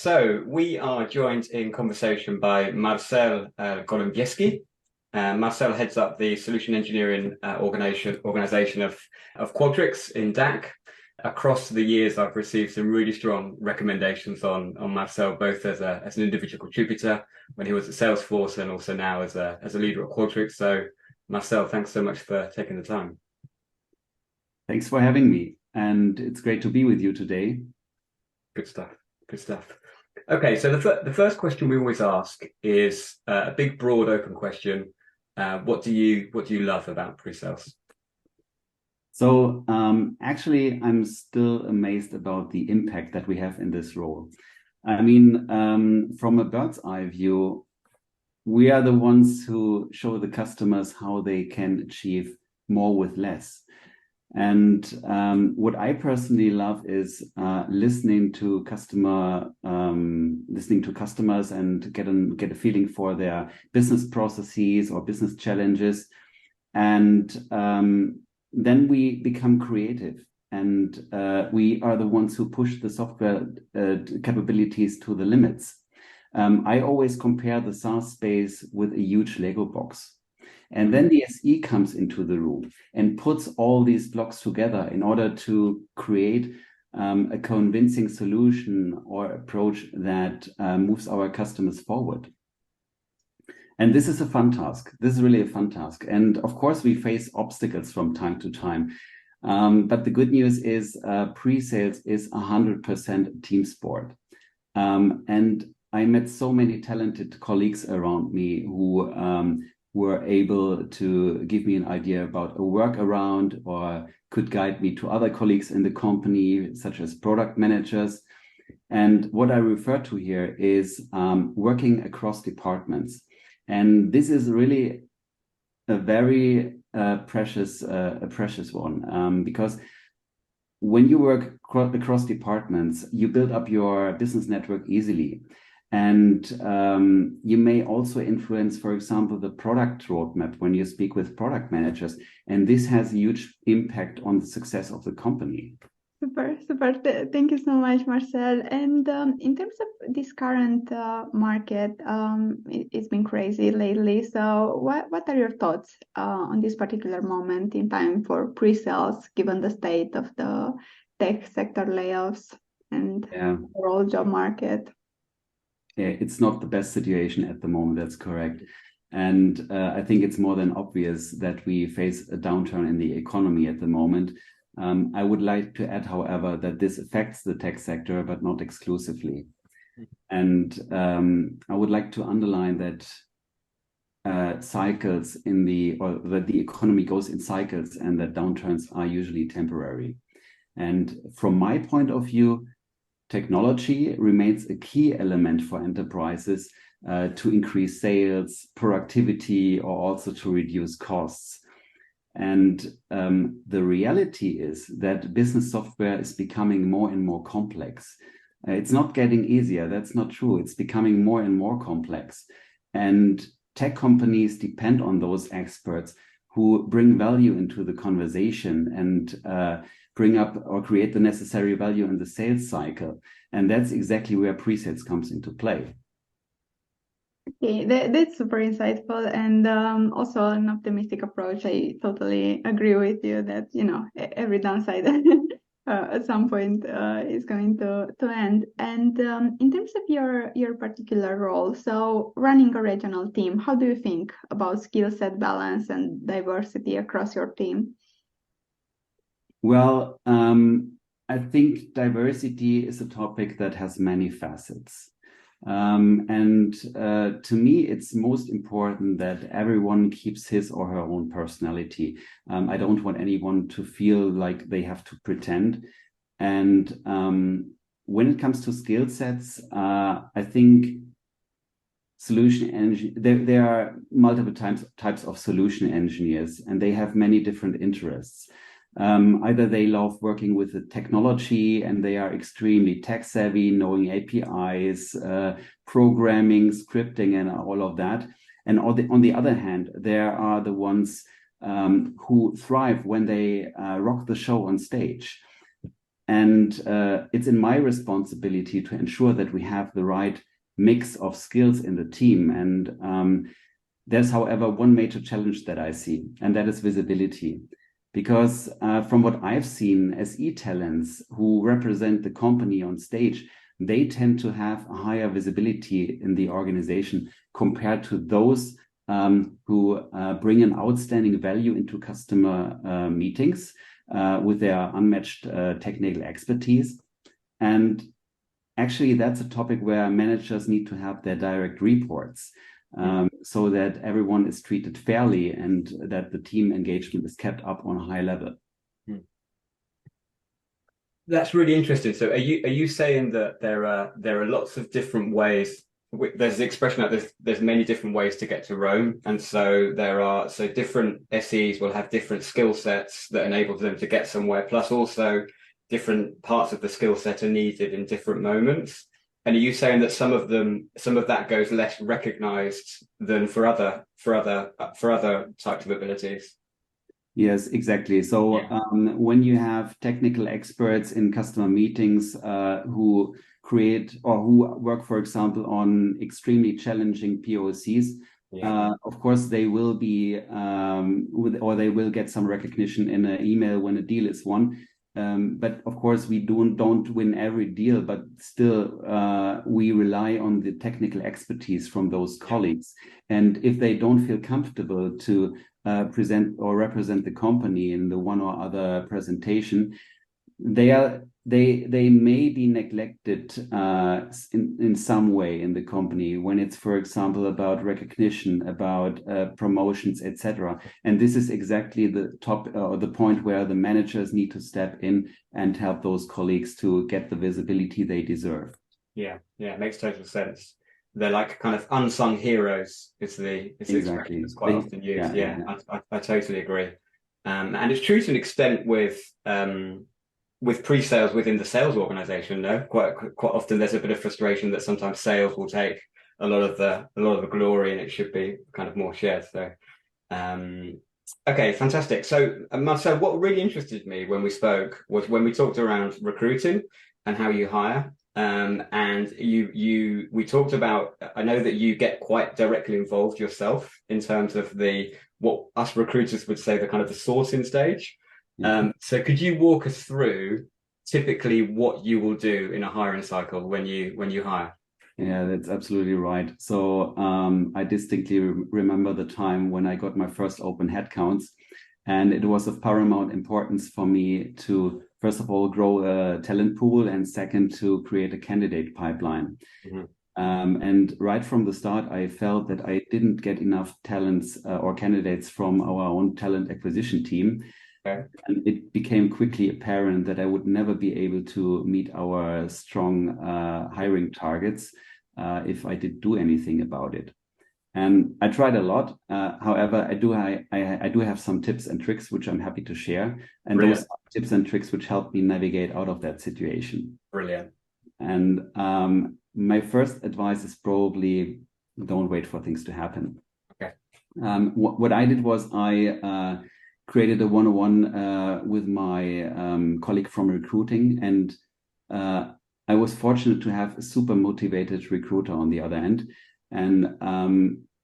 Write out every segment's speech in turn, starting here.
So we are joined in conversation by Marcel Golembiewski. Marcel heads up the solution engineering organization of Qualtrics in DACH. Across the years, I've received some really strong recommendations on Marcel, both as an individual contributor when he was at Salesforce and also now as a leader at Qualtrics. So Marcel, thanks so much for taking the time. Thanks for having me. And it's great to be with you today. Good stuff. Good stuff. Okay, so the first question we always ask is a big, broad, open question. What do you love about pre-sales? So actually, I'm still amazed about the impact that we have in this role. I mean, from a bird's eye view, we are the ones who show the customers how they can achieve more with less. And what I personally love is listening to customers and get a feeling for their business processes or business challenges, and then we become creative, and we are the ones who push the software capabilities to the limits. I always compare the SaaS space with a huge Lego box. And then the SE comes into the room and puts all these blocks together in order to create a convincing solution or approach that moves our customers forward. And this is a fun task. This is really a fun task. And of course, we face obstacles from time to time. But the good news is pre-sales is 100% team sport. And I met so many talented colleagues around me who were able to give me an idea about a workaround or could guide me to other colleagues in the company, such as product managers. And what I refer to here is working across departments. And this is really a very precious one, because when you work across departments, you build up your business network easily. And you may also influence, for example, the product roadmap when you speak with product managers. And this has a huge impact on the success of the company. Super. Thank you so much, Marcel. And in terms of this current market, it's been crazy lately. So what are your thoughts on this particular moment in time for pre-sales, given the state of the tech sector layoffs and overall job market? It's not the best situation at the moment, that's correct. And I think it's more than obvious that we face a downturn in the economy at the moment. I would like to add, however, that this affects the tech sector, but not exclusively. And I would like to underline that cycles that the economy goes in cycles and that downturns are usually temporary. And from my point of view, technology remains a key element for enterprises to increase sales, productivity, or also to reduce costs. And the reality is that business software is becoming more and more complex. It's not getting easier. That's not true. It's becoming more and more complex. And tech companies depend on those experts who bring value into the conversation and bring up or create the necessary value in the sales cycle. And that's exactly where pre-sales comes into play. Okay, that's super insightful and also an optimistic approach. I totally agree with you that, every downside at some point is going to end. And in terms of your particular role, so running a regional team, how do you think about skill set balance and diversity across your team? Well, I think diversity is a topic that has many facets. And to me, it's most important that everyone keeps his or her own personality. I don't want anyone to feel like they have to pretend. And when it comes to skill sets, I think there are multiple types of solution engineers, and they have many different interests. Either they love working with the technology and they are extremely tech savvy, knowing APIs, programming, scripting, and all of that. And on the other hand, there are the ones who thrive when they rock the show on stage. And it's in my responsibility to ensure that we have the right mix of skills in the team. And there's, however, one major challenge that I see, and that is visibility. Because from what I've seen, SE talents who represent the company on stage, they tend to have a higher visibility in the organization compared to those who bring an outstanding value into customer meetings with their unmatched technical expertise. And actually, that's a topic where managers need to have their direct reports so that everyone is treated fairly and that the team engagement is kept up on a high level. That's really interesting. So are you saying that there are lots of different ways? There's the expression that there's many different ways to get to Rome, and so different SEs will have different skill sets that enable them to get somewhere. Plus, also different parts of the skill set are needed in different moments. And are you saying that some of that goes less recognized than for other types of abilities? Yes, exactly. So when you have technical experts in customer meetings who create or who work, for example, on extremely challenging POCs, of course, they will be they will get some recognition in an email when a deal is won. But of course, we don't win every deal, but still we rely on the technical expertise from those colleagues. And if they don't feel comfortable to present or represent the company in the one or other presentation, they may be neglected in some way in the company when it's, for example, about recognition, about promotions, etc. And this is exactly the point where the managers need to step in and help those colleagues to get the visibility they deserve. Yeah, it makes total sense. They're like kind of unsung heroes. Is the expression that's quite often used. I totally agree. And it's true to an extent with pre-sales within the sales organization. No, quite often there's a bit of frustration that sometimes sales will take a lot of the glory, and it should be kind of more shared. So, okay, fantastic. So, Marcel, what really interested me when we spoke was when we talked around recruiting and how you hire. And we talked about, I know that you get quite directly involved yourself in terms of what us recruiters would say the kind of the sourcing stage. So could you walk us through typically what you will do in a hiring cycle when you hire? Yeah, that's absolutely right. So I distinctly remember the time when I got my first open headcounts, and it was of paramount importance for me to, first of all, grow a talent pool, and second, to create a candidate pipeline. And right from the start, I felt that I didn't get enough talents or candidates from our own talent acquisition team. Okay. And it became quickly apparent that I would never be able to meet our strong hiring targets if I did do anything about it. And I tried a lot. However, I do have some tips and tricks which I'm happy to share. And Brilliant. Those are tips and tricks which helped me navigate out of that situation. Brilliant. And my first advice is probably don't wait for things to happen. Okay. What I did was I created a one-on-one with my colleague from recruiting, and I was fortunate to have a super motivated recruiter on the other end. And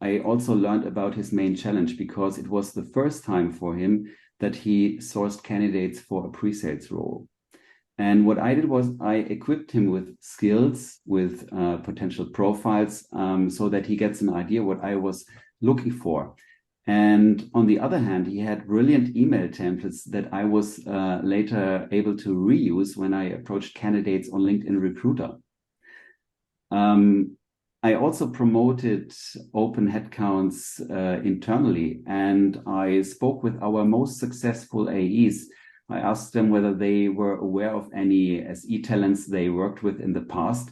I also learned about his main challenge, because it was the first time for him that he sourced candidates for a pre-sales role. And what I did was I equipped him with skills, with potential profiles, so that he gets an idea what I was looking for. And on the other hand, he had brilliant email templates that I was later able to reuse when I approached candidates on LinkedIn Recruiter. I also promoted open headcounts internally, and I spoke with our most successful AEs. I asked them whether they were aware of any SE talents they worked with in the past.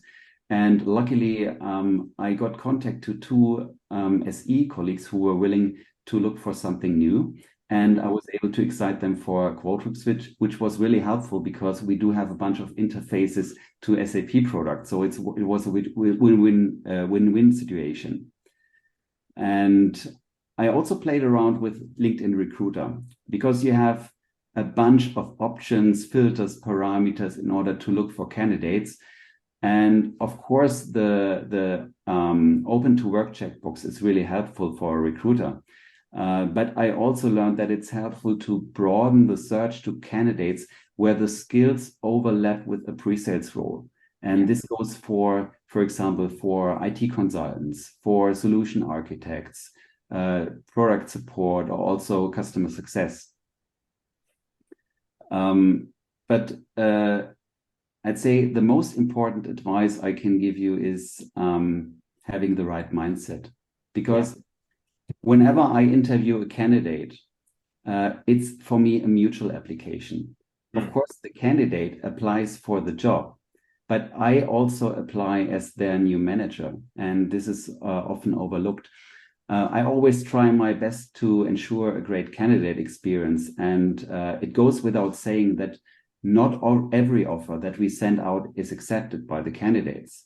And luckily, I got contact to two SE colleagues who were willing to look for something new. And I was able to excite them for a Qualtrics, which was really helpful, because we do have a bunch of interfaces to SAP products. So it was a win-win situation. And I also played around with LinkedIn Recruiter, because you have a bunch of options, filters, parameters in order to look for candidates. And of course, the open to work checkbox is really helpful for a recruiter. But I also learned that it's helpful to broaden the search to candidates where the skills overlap with a pre-sales role. And this goes for example, for IT consultants, for solution architects, product support, or also customer success. But I'd say the most important advice I can give you is having the right mindset. Because whenever I interview a candidate, it's for me a mutual application. Of course, the candidate applies for the job, but I also apply as their new manager, and this is often overlooked. I always try my best to ensure a great candidate experience, and it goes without saying that not every offer that we send out is accepted by the candidates.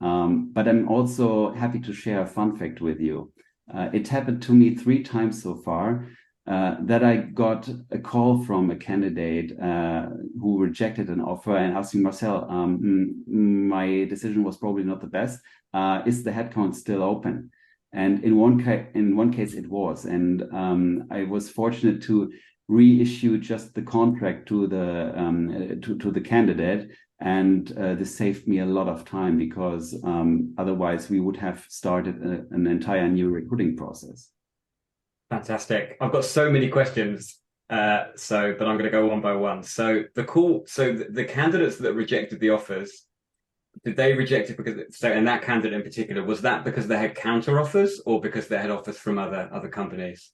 But I'm also happy to share a fun fact with you. It happened to me 3 times so far that I got a call from a candidate who rejected an offer and asking Marcel, my decision was probably not the best. Is the headcount still open? And in one case it was, and I was fortunate to reissue just the contract to the candidate, and this saved me a lot of time, because otherwise we would have started an entire new recruiting process. Fantastic. I've got so many questions, but I'm going to go one by one. So the candidates that rejected the offers, did they reject it because, and that candidate in particular, was that because they had counter offers or because they had offers from other companies?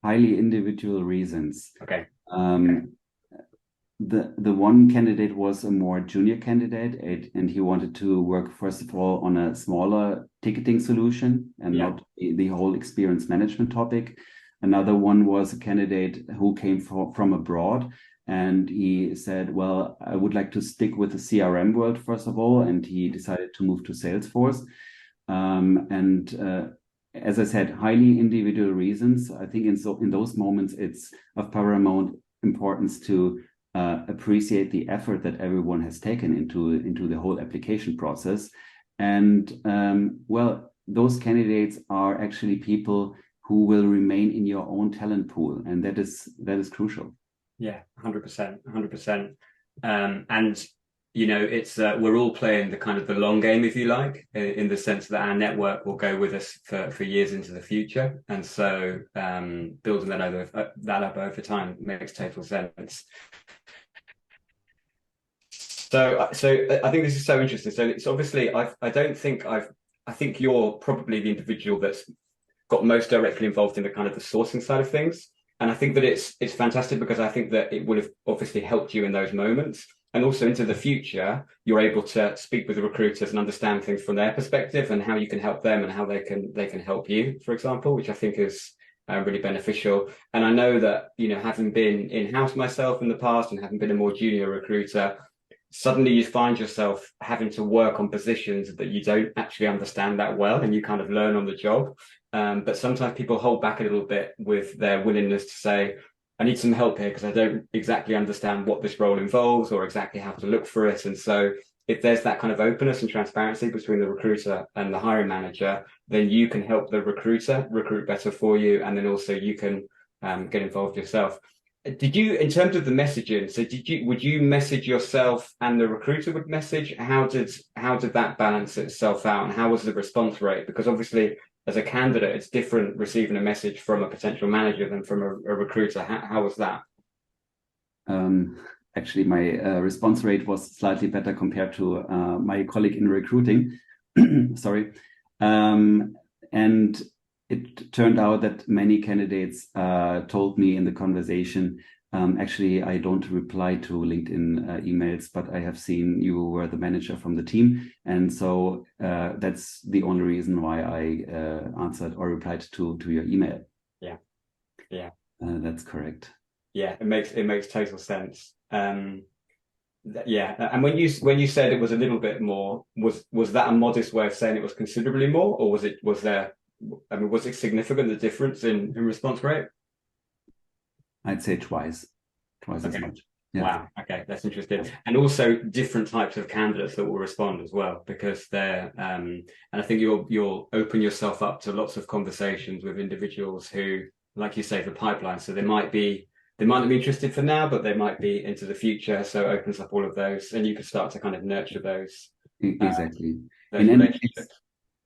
Highly individual reasons. Okay. The one candidate was a more junior candidate, and he wanted to work first of all on a smaller ticketing solution and not the whole experience management topic. Another one was a candidate who came from abroad, and he said, well, I would like to stick with the CRM world first of all, and he decided to move to Salesforce. As I said, highly individual reasons. I think in those moments, it's of paramount importance to appreciate the effort that everyone has taken into the whole application process. And those candidates are actually people who will remain in your own talent pool, and that is crucial. Yeah, 100%. And it's we're all playing the kind of the long game, if you like, in the sense that our network will go with us for years into the future, and so building that up over time makes total sense. So I think this is so interesting. So it's obviously I think you're probably the individual that's got most directly involved in the kind of the sourcing side of things. And I think that it's fantastic, because I think that it would have obviously helped you in those moments. And also into the future, you're able to speak with the recruiters and understand things from their perspective and how you can help them and how they can help you, for example, which I think is really beneficial. And I know that, having been in-house myself in the past and having been a more junior recruiter, suddenly you find yourself having to work on positions that you don't actually understand that well, and you kind of learn on the job. But sometimes people hold back a little bit with their willingness to say, I need some help here because I don't exactly understand what this role involves or exactly how to look for it. And so if there's that kind of openness and transparency between the recruiter and the hiring manager, then you can help the recruiter recruit better for you. And then also you can get involved yourself. Did you, in terms of the messaging, so would you message yourself and the recruiter would message? How did that balance itself out, and how was the response rate? Because obviously, as a candidate, it's different receiving a message from a potential manager than from a recruiter. How was that? Actually, my response rate was slightly better compared to my colleague in recruiting. Sorry. And it turned out that many candidates told me in the conversation, actually, I don't reply to LinkedIn emails, but I have seen you were the manager from the team. And so that's the only reason why I answered or replied to your email. Yeah. That's correct. Yeah, it makes total sense. And when you said it was a little bit more, was that a modest way of saying it was considerably more, or was it significant, the difference in response rate? I'd say twice. twice as much. Yeah. Wow. Okay, that's interesting. And also different types of candidates that will respond as well, because they're and I think you'll open yourself up to lots of conversations with individuals who, like you say, the pipeline. So they might not be interested for now, but they might be into the future. So it opens up all of those, and you can start to kind of nurture those. Exactly. Those relationships.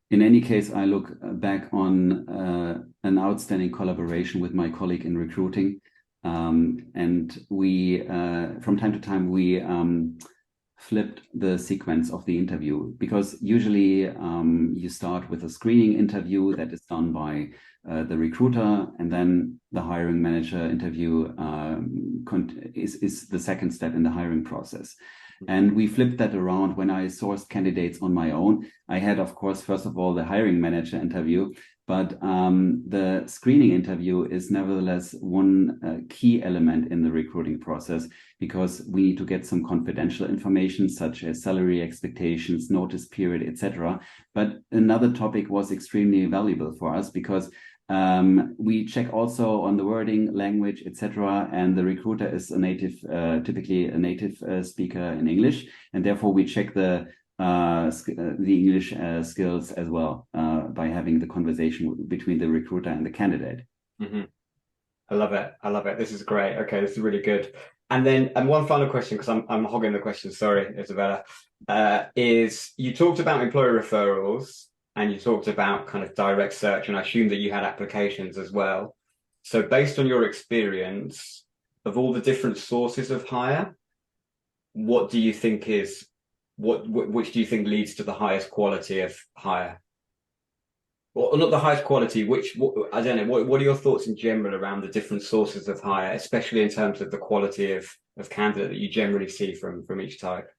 In any case, I look back on an outstanding collaboration with my colleague in recruiting. And we, from time to time, we flipped the sequence of the interview, because usually you start with a screening interview that is done by the recruiter, and then the hiring manager interview is the second step in the hiring process. And we flipped that around. When I sourced candidates on my own, I had, of course, first of all, the hiring manager interview, but the screening interview is nevertheless one key element in the recruiting process, because we need to get some confidential information such as salary expectations, notice period, etc. But another topic was extremely valuable for us, because we check also on the wording, language, etc. And the recruiter is typically a native speaker in English, and therefore we check the English skills as well by having the conversation between the recruiter and the candidate. Mm-hmm. I love it. This is great. Okay, this is really good. And one final question, because I'm hogging the question. Sorry, Isabella. Is you talked about employer referrals, and you talked about kind of direct search, and I assume that you had applications as well. So based on your experience of all the different sources of hire, what do you think which do you think leads to the highest quality of hire? Or not the highest quality, I don't know, what are your thoughts in general around the different sources of hire, especially in terms of the quality of candidate that you generally see from each type?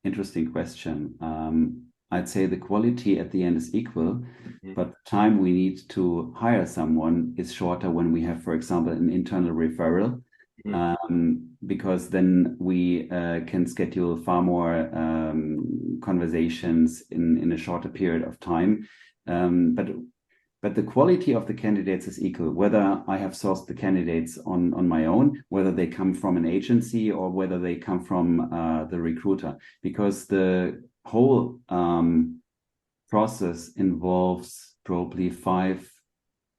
Interesting question. I'd say the quality at the end is equal, but the time we need to hire someone is shorter when we have, for example, an internal referral, because then we can schedule far more conversations in a shorter period of time. But the quality of the candidates is equal, whether I have sourced the candidates on my own, whether they come from an agency or whether they come from the recruiter, because the whole process involves probably 5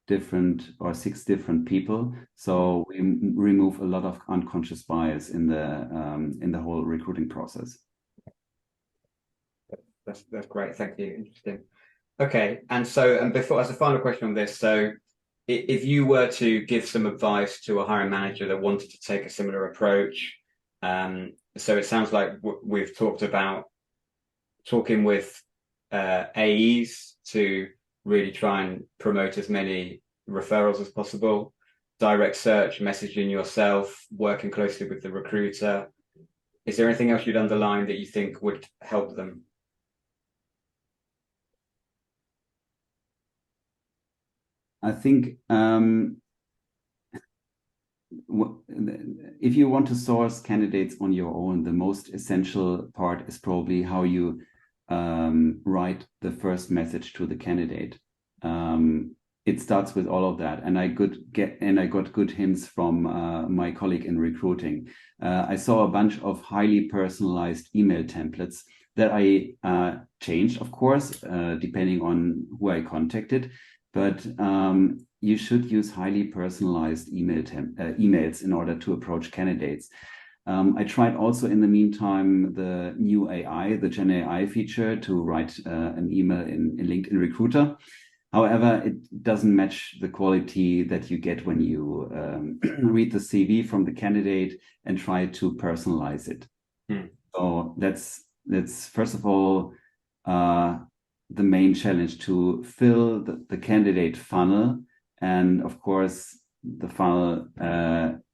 different or 6 different people. So we remove a lot of unconscious bias in the whole recruiting process. That's great. Thank you. Interesting. Okay, and before, as a final question on this, so if you were to give some advice to a hiring manager that wanted to take a similar approach, so it sounds like we've talked about talking with AEs to really try and promote as many referrals as possible, direct search, messaging yourself, working closely with the recruiter. Is there anything else you'd underline that you think would help them? I think if you want to source candidates on your own, the most essential part is probably how you write the first message to the candidate. It starts with all of that, and I got good hints from my colleague in recruiting. I saw a bunch of highly personalized email templates that I changed, of course, depending on who I contacted. But you should use highly personalized emails in order to approach candidates. I tried also in the meantime the new AI, the Gen AI feature, to write an email in LinkedIn Recruiter. However, it doesn't match the quality that you get when you read the CV from the candidate and try to personalize it. So that's first of all the main challenge, to fill the candidate funnel. And of course, the funnel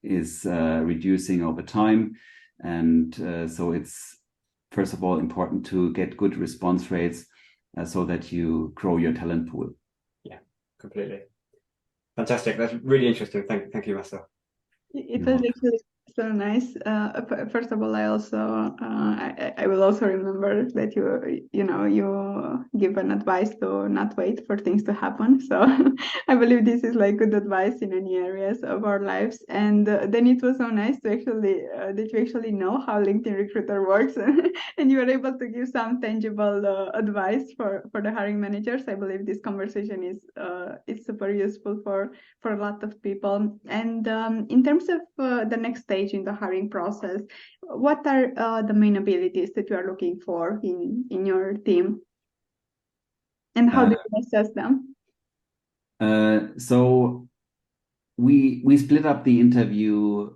is reducing over time. And so it's, first of all, important to get good response rates so that you grow your talent pool. Yeah, completely. Fantastic. That's really interesting. Thank you, Marcel. It was actually So nice. First of all, I also I will also remember that you give an advice to not wait for things to happen. So I believe this is like good advice in any areas of our lives. And then it was so nice to actually that you actually know how LinkedIn Recruiter works, and you were able to give some tangible advice for the hiring managers. I believe this conversation is super useful for a lot of people. And in terms of the next stage in the hiring process, what are the main abilities that you are looking for in your team, and how do you assess them? So we split up the interview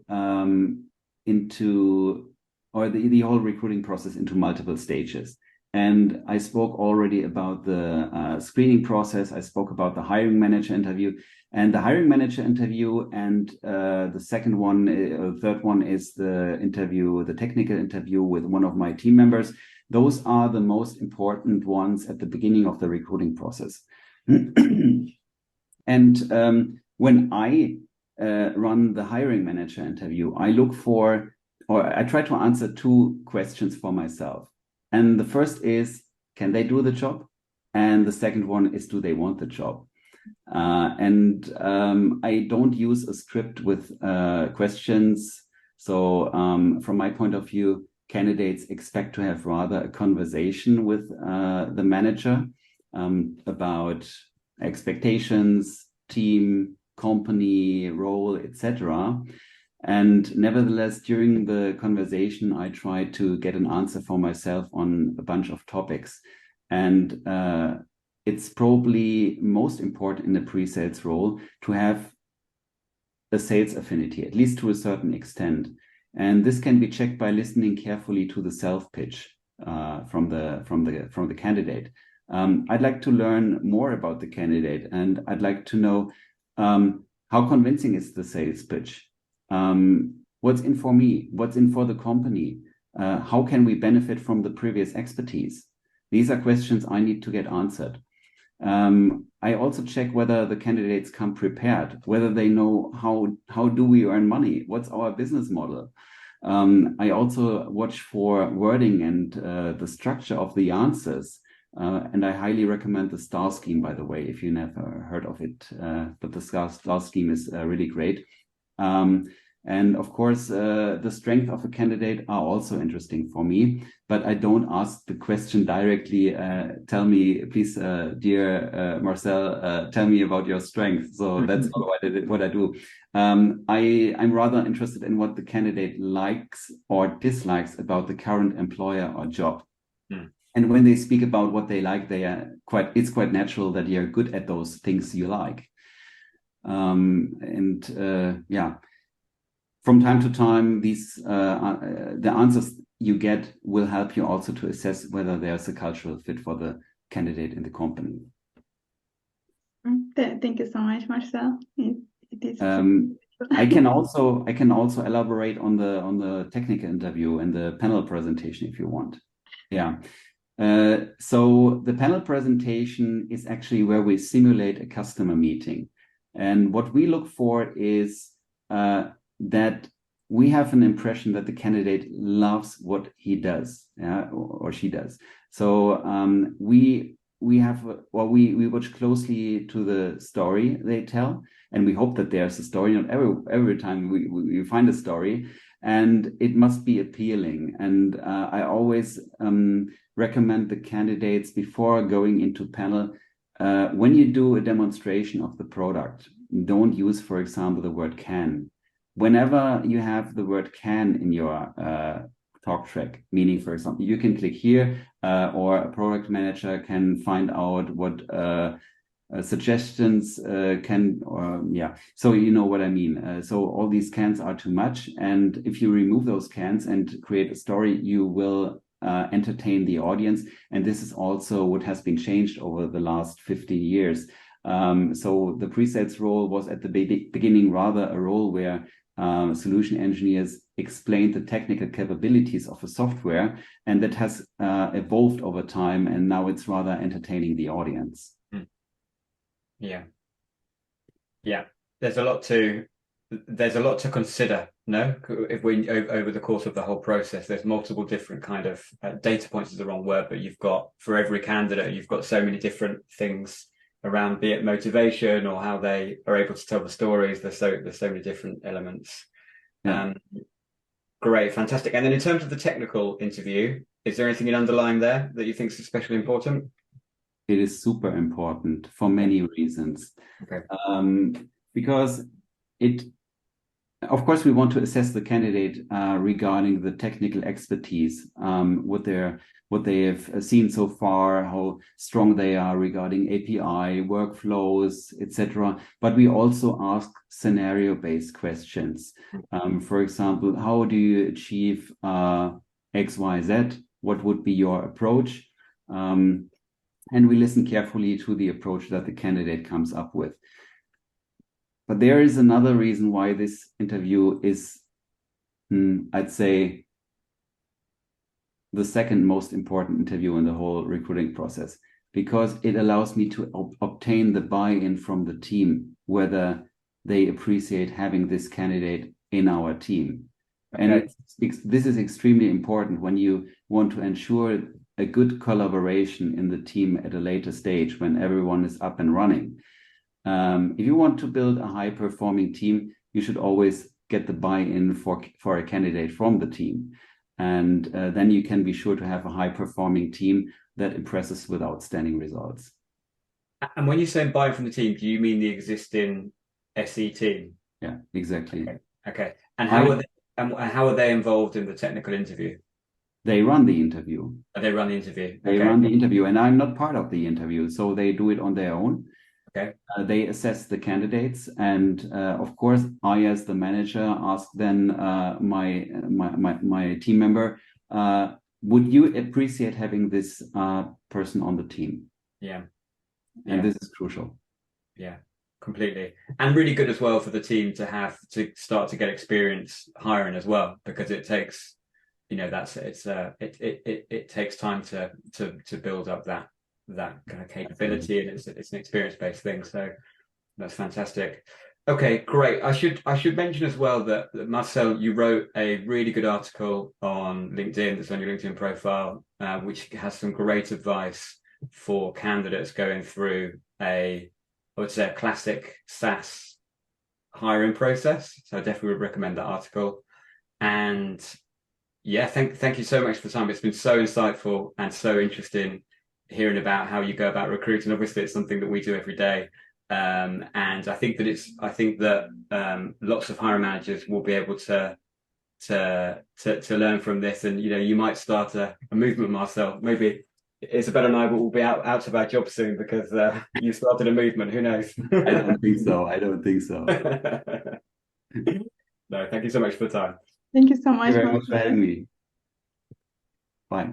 into, or the whole recruiting process into multiple stages. And I spoke already about the screening process. I spoke about the hiring manager interview, and the hiring manager interview, and the third one is the technical interview with one of my team members. Those are the most important ones at the beginning of the recruiting process. And when I run the hiring manager interview, I look for, or I try to answer two questions for myself. And the first is, can they do the job? And the second one is, do they want the job? And I don't use a script with questions. So from my point of view, candidates expect to have rather a conversation with the manager about expectations, team, company, role, etc. And nevertheless, during the conversation, I try to get an answer for myself on a bunch of topics. And it's probably most important in a pre-sales role to have a sales affinity, at least to a certain extent. And this can be checked by listening carefully to the self-pitch from the candidate. I'd like to learn more about the candidate, and I'd like to know how convincing is the sales pitch? What's in for me? What's in for the company? How can we benefit from the previous expertise? These are questions I need to get answered. I also check whether the candidates come prepared, whether they know how do we earn money? What's our business model? I also watch for wording and the structure of the answers. And I highly recommend the STAR scheme, by the way, if you never heard of it. But the STAR scheme is really great. And of course, the strength of a candidate are also interesting for me, but I don't ask the question directly. Tell me, please, dear Marcel, tell me about your strength. So that's not what I do. I'm rather interested in what the candidate likes or dislikes about the current employer or job. And when they speak about what they like, it's quite natural that you're good at those things you like. From time to time, the answers you get will help you also to assess whether there's a cultural fit for the candidate in the company. Thank you so much, Marcel. It is. I can also elaborate on the technical interview and the panel presentation if you want. Yeah. So the panel presentation is actually where we simulate a customer meeting, and what we look for is that we have an impression that the candidate loves what he does, or she does. So we watch closely to the story they tell, and we hope that there's a story. Not every time we find a story, and it must be appealing. And I always recommend the candidates before going into panel, when you do a demonstration of the product, don't use, for example, the word can. Whenever you have the word can in your talk track, meaning, for example, you can click here, or a product manager can find out what suggestions so you know what I mean. So all these cans are too much, and if you remove those cans and create a story, you will entertain the audience. And this is also what has been changed over the last 50 years. So the pre-sales role was at the beginning rather a role where solution engineers explained the technical capabilities of a software, and that has evolved over time, and now it's rather entertaining the audience. Yeah. There's a lot to there's a lot to consider. No, if we over the course of the whole process, there's multiple different kind of data points is the wrong word, but you've got for every candidate, you've got so many different things around, be it motivation or how they are able to tell the stories. There's so many different elements. Yeah. Great, fantastic. And then in terms of the technical interview, is there anything in underlying there that you think is especially important? It is super important for many reasons. Okay. Because of course, we want to assess the candidate regarding the technical expertise, what they have seen so far, how strong they are regarding API, workflows, etc. But we also ask scenario-based questions. For example, how do you achieve X, Y, Z? What would be your approach? And we listen carefully to the approach that the candidate comes up with. But there is another reason why this interview is, I'd say, the second most important interview in the whole recruiting process, because it allows me to obtain the buy-in from the team, whether they appreciate having this candidate in our team. Okay. And this is extremely important when you want to ensure a good collaboration in the team at a later stage when everyone is up and running. If you want to build a high-performing team, you should always get the buy-in for a candidate from the team. And then you can be sure to have a high-performing team that impresses with outstanding results. And when you say buy-in from the team, do you mean the existing SE team? Yeah, exactly. Okay. And how are they involved in the technical interview? They run the interview. They run the interview. They run the interview, and I'm not part of the interview, so they do it on their own. Okay. They assess the candidates, and of course, I, as the manager, ask then my team member, would you appreciate having this person on the team? Yeah. And this is crucial. Yeah, completely, and really good as well for the team to start to get experience hiring as well, because it takes, it takes time to build up that kind of capability, and it's an experience-based thing. So that's fantastic. Okay, great. I should mention as well that Marcel, you wrote a really good article on LinkedIn that's on your LinkedIn profile, which has some great advice for candidates going through I would say a classic SaaS hiring process. So I definitely would recommend that article. And yeah, thank you so much for the time. It's been so insightful and so interesting hearing about how you go about recruiting. Obviously, it's something that we do every day, and I think that lots of hiring managers will be able to learn from this. And you might start a movement, Marcel. Maybe Isabel and I will be out of our jobs soon because you started a movement. Who knows? I don't think so. No, thank you so much for the time. Thank you so much. Thank you very much for having me. Bye.